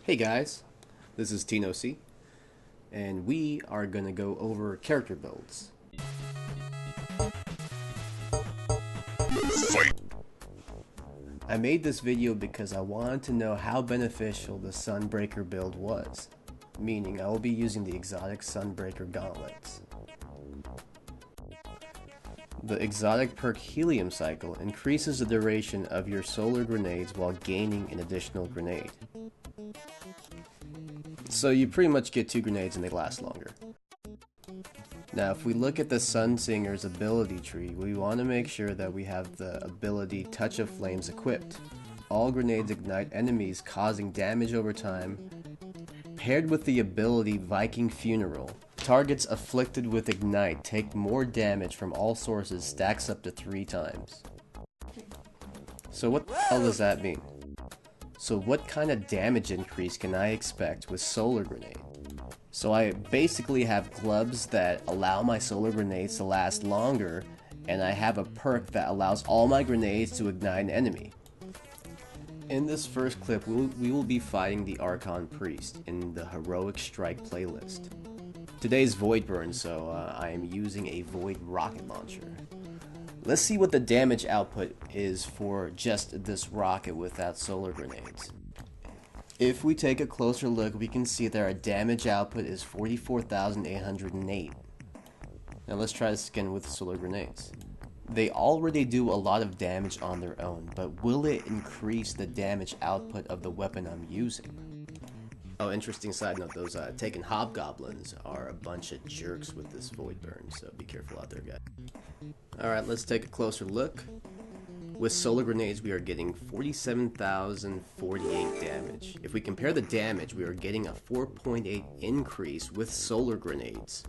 Hey guys, this is TinoC, and we are going to go over character builds. Fight! I made this video because I wanted to know how beneficial the Sunbreaker build was, meaning I will be using the exotic Sunbreaker gauntlets. The exotic perk Helium Cycle increases the duration of your solar grenades while gaining an additional grenade. So you pretty much get 2 grenades and they last longer. Now if we look at the Sunsinger's ability tree, we want to make sure that we have the ability Touch of Flames equipped. All grenades ignite enemies, causing damage over time. Paired with the ability Viking Funeral, targets afflicted with Ignite take more damage from all sources, stacks up to 3 times. So what the hell does that mean? So what kind of damage increase can I expect with Solar Grenade? So I basically have gloves that allow my solar grenades to last longer, and I have a perk that allows all my grenades to ignite an enemy. In this first clip, we will be fighting the Archon Priest in the Heroic Strike playlist. Today's Void Burn, so I am using a Void Rocket Launcher. Let's see what the damage output is for just this rocket without solar grenades. If we take a closer look, we can see that our damage output is 44,808. Now let's try this again with solar grenades. They already do a lot of damage on their own, but will it increase the damage output of the weapon I'm using? Oh, interesting side note, those taken hobgoblins are a bunch of jerks with this void burn, so be careful out there, guys. Alright, let's take a closer look. With solar grenades, we are getting 47,048 damage. If we compare the damage, we are getting a 4.8 increase with solar grenades.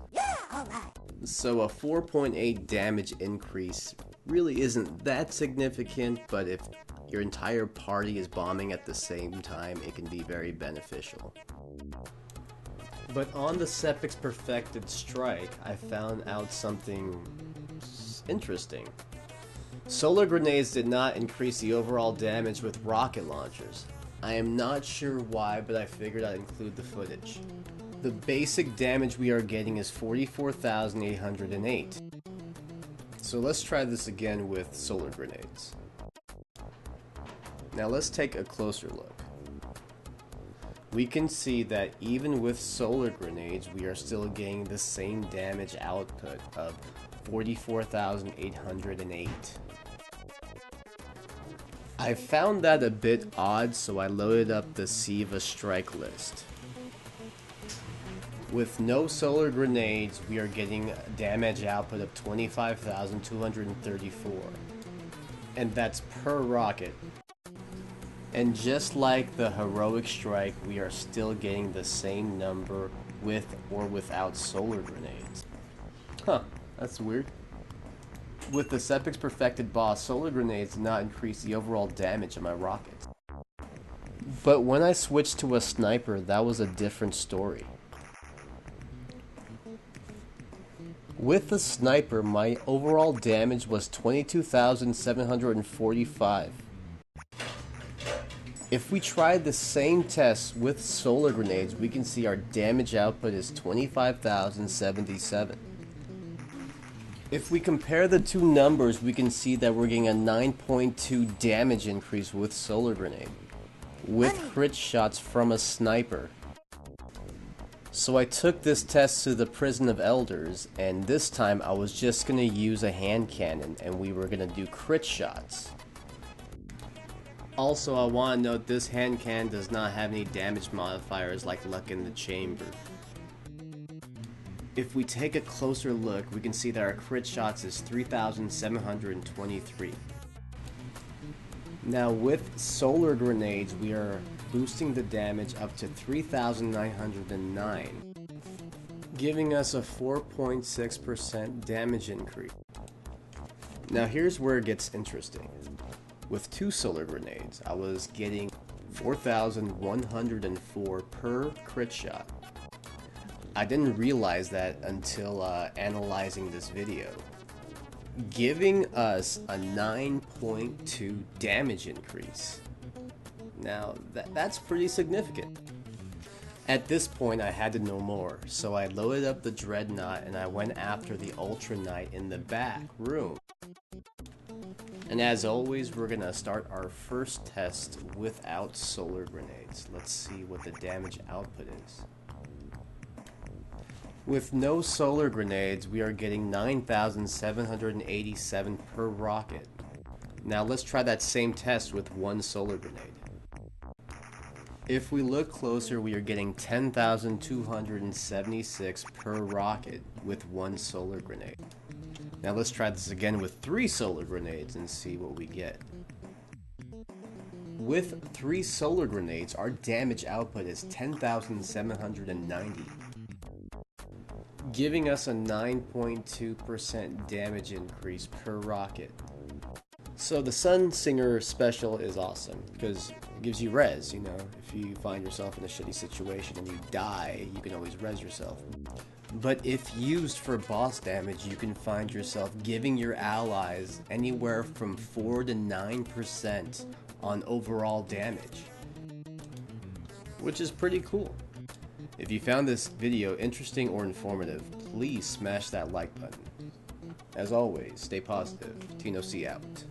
So a 4.8 damage increase really isn't that significant, but if your entire party is bombing at the same time, it can be very beneficial. But on the Sepix Perfected Strike, I found out something interesting. Solar grenades did not increase the overall damage with rocket launchers. I am not sure why, but I figured I'd include the footage. The basic damage we are getting is 44,808. So let's try this again with solar grenades. Now let's take a closer look. We can see that even with solar grenades, we are still getting the same damage output of 44,808. I found that a bit odd, so I loaded up the Siva strike list. With no solar grenades, we are getting a damage output of 25,234. And that's per rocket. And just like the Heroic Strike, we are still getting the same number with or without solar grenades. Huh, that's weird. With the Sepix Perfected boss, solar grenades did not increase the overall damage of my rockets. But when I switched to a sniper, that was a different story. With the sniper, my overall damage was 22,745. If we tried the same test with solar grenades, we can see our damage output is 25,077. If we compare the two numbers, we can see that we're getting a 9.2 damage increase with solar grenade, with crit shots from a sniper. So I took this test to the Prison of Elders, and this time I was just going to use a hand cannon, and we were going to do crit shots. Also, I want to note this hand cannon does not have any damage modifiers like Luck in the Chamber. If we take a closer look, we can see that our crit shots is 3,723. Now with solar grenades, we are boosting the damage up to 3,909, giving us a 4.6% damage increase. Now here's where it gets interesting. With 2 solar grenades, I was getting 4,104 per crit shot. I didn't realize that until analyzing this video, giving us a 9.2 damage increase. Now, that's pretty significant. At this point I had to know more, so I loaded up the Dreadnought and I went after the Ultra Knight in the back room. And as always, we're gonna start our first test without solar grenades. Let's see what the damage output is. With no solar grenades, we are getting 9,787 per rocket. Now let's try that same test with one solar grenade. If we look closer, we are getting 10,276 per rocket with one solar grenade. Now let's try this again with 3 solar grenades and see what we get. With 3 solar grenades, our damage output is 10,790, giving us a 9.2% damage increase per rocket. So the Sun Singer special is awesome because it gives you res, you know, if you find yourself in a shitty situation and you die, you can always res yourself. But if used for boss damage, you can find yourself giving your allies anywhere from 4 to 9% on overall damage, which is pretty cool. If you found this video interesting or informative, please smash that like button. As always, stay positive. TinoC out.